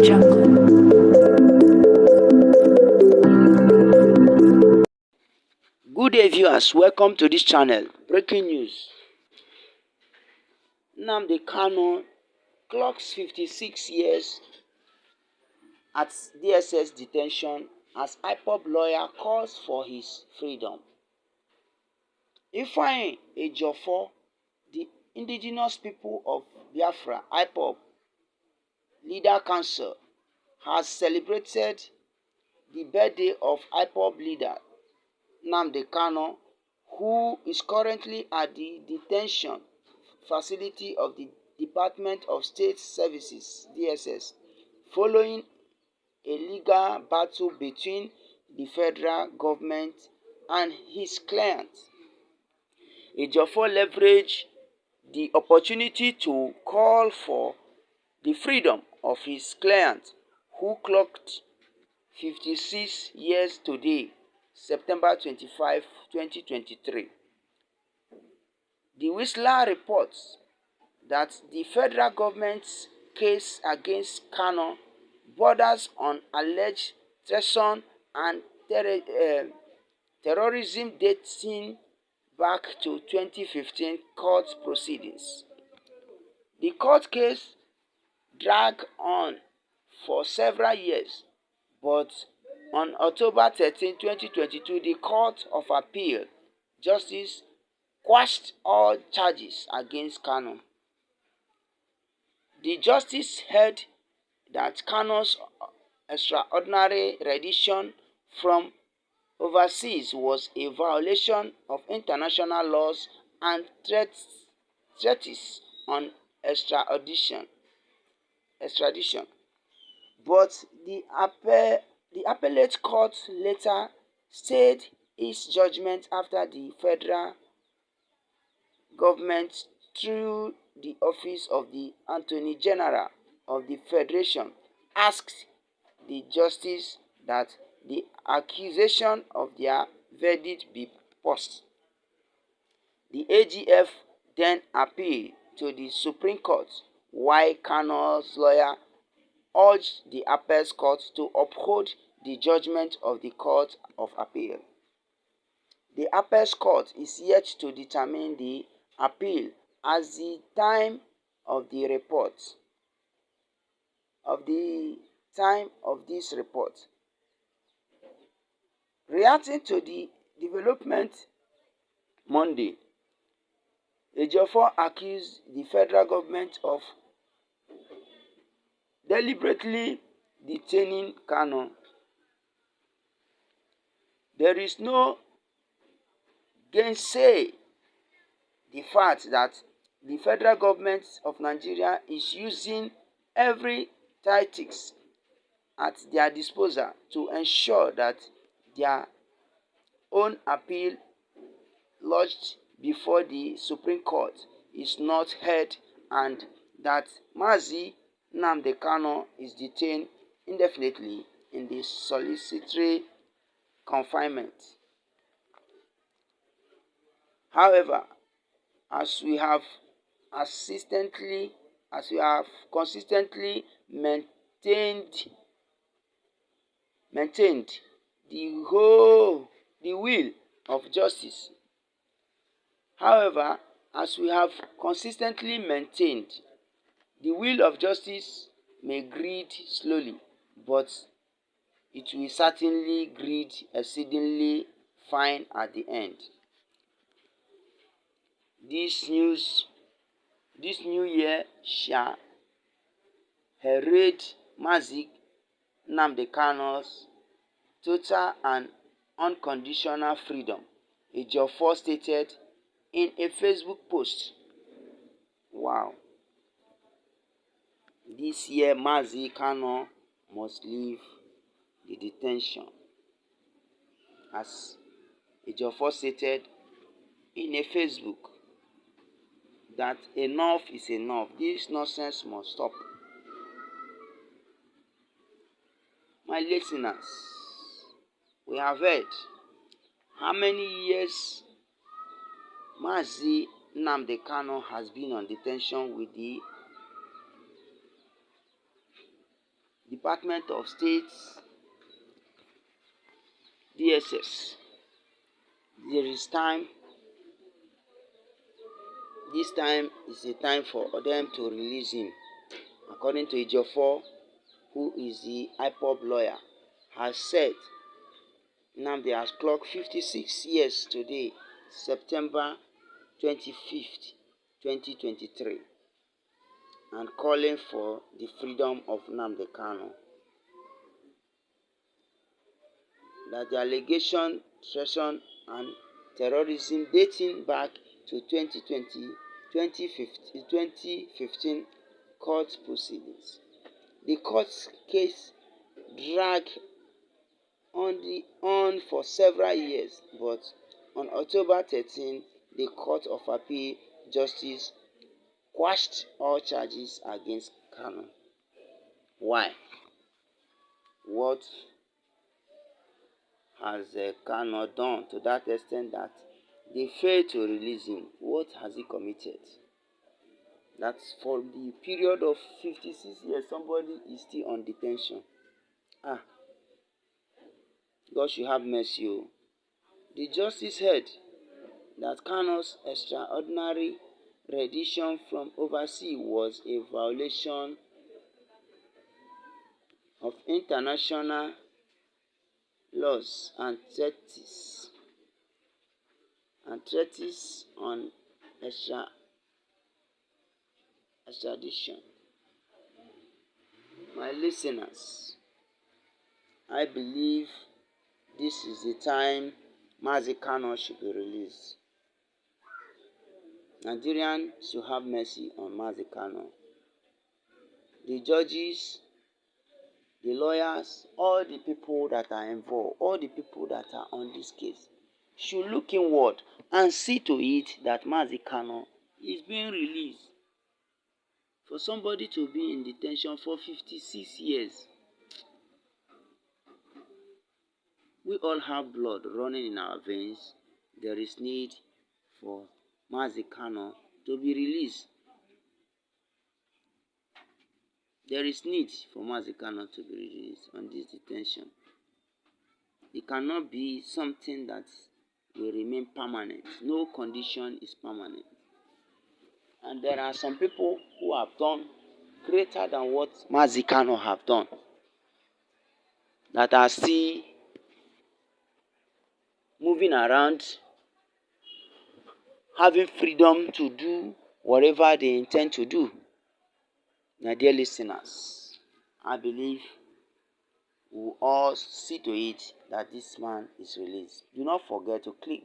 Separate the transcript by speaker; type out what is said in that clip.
Speaker 1: Good day, viewers. Welcome to this channel. Breaking news. Nnamdi Kanu clocks 56 years at DSS detention as IPOB lawyer calls for his freedom. Ifeanyi Ejiofor, the indigenous people of Biafra, IPOB Leader Council, has celebrated the birthday of IPOB leader Nnamdi Kanu, who is currently at the detention facility of the Department of State Services (DSS), following a legal battle between the federal government and his client. Ejiofor leveraged the opportunity to call for the freedom of his client, who clocked 56 years today, September 25, 2023. The Whistler reports that the federal government's case against Kanu borders on alleged treason and terrorism dating back to 2015 court proceedings. The court case dragged on for several years, but on October 13, 2022, the Court of Appeal Justice quashed all charges against Kanu. The justice held that Kanu's extraordinary rendition from overseas was a violation of international laws and treaties on extradition. But the appellate court later stayed its judgment after the federal government, through the office of the Attorney General of the Federation, asked the justice that the accusation of their verdict be paused. The AGF then appealed to the Supreme Court, while Kanu's lawyer urged the Appellate Court to uphold the judgment of the Court of Appeal. The Appellate Court is yet to determine the appeal as the time of this report. Reacting to the development Monday, Ejiofor accused the federal government of deliberately detaining Kanu. There is no gainsay the fact that the federal government of Nigeria is using every tactics at their disposal to ensure that their own appeal lodged before the Supreme Court is not heard, and that Mazi Nnamdi Kanu is detained indefinitely in the solitary confinement. However, as we have consistently maintained the will of justice. However, as we have consistently maintained, the will of justice may grade slowly, but it will certainly grade exceedingly fine at the end. This new year shall herald Mazi Nnamdi Kanu's total and unconditional freedom, Ejiofor stated in a Facebook post. Wow. This year, Mazi Kanu must leave the detention, as Ejiofor stated in a Facebook that enough is enough. This nonsense must stop. My listeners, we have heard how many years Mazi Nnamdi Kanu has been on detention with the Department of State, DSS. There is time. This time is a time for them to release him. According to Ejiofor, who is the IPOB lawyer, has said Nnamdi has clocked 56 years today, September 25th, 2023, and calling for the freedom of Nnamdi Kanu. That the allegation, treason, and terrorism dating back to 2015 court proceedings. The court case dragged on for several years, but on October 13, the Court of Appeal Justice quashed all charges against Kanu. Why? What has Kanu done to that extent that they failed to release him? What has he committed? That's for the period of 56 years, somebody is still on detention. God should have mercy. The justice heard that Kanu's extraordinary rendition from overseas was a violation of international laws and treaties on extradition. My listeners, I believe this is the time Mazi Kanu should be released. Nigerians should have mercy on Mazi Kanu. The judges, the lawyers, all the people that are involved, all the people that are on this case should look inward and see to it that Mazi Kanu is being released. For somebody to be in detention for 56 years, we all have blood running in our veins. There is need for Mazi Kanu to be released. There is need for Mazi Kanu to be released on this detention. It cannot be something that will remain permanent. No condition is permanent. And there are some people who have done greater than what Mazi Kanu have done, that are still moving around, having freedom to do whatever they intend to do. My dear listeners, I believe we will all see to it that this man is released. Do not forget to click